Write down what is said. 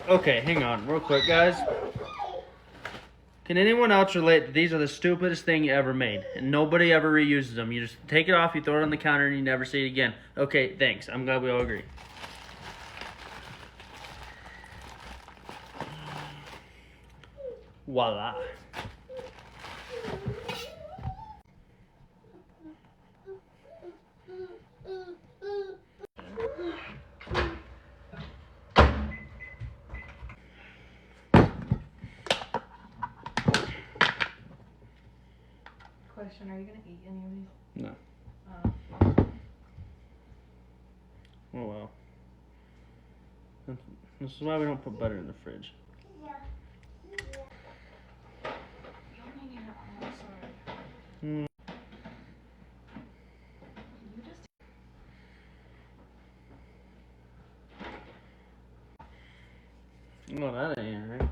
Okay, hang on, real quick, guys. Can anyone else relate that these are the stupidest thing you ever made, and nobody ever reuses them? You just take it off, you throw it on the counter, and you never see it again. Okay, thanks. I'm glad we all agree. Voila. Question, are you going to eat any of these? No. Oh well. This is why we don't put butter in the fridge. You only need it on one side. Mm. You just... Well, that ain't right.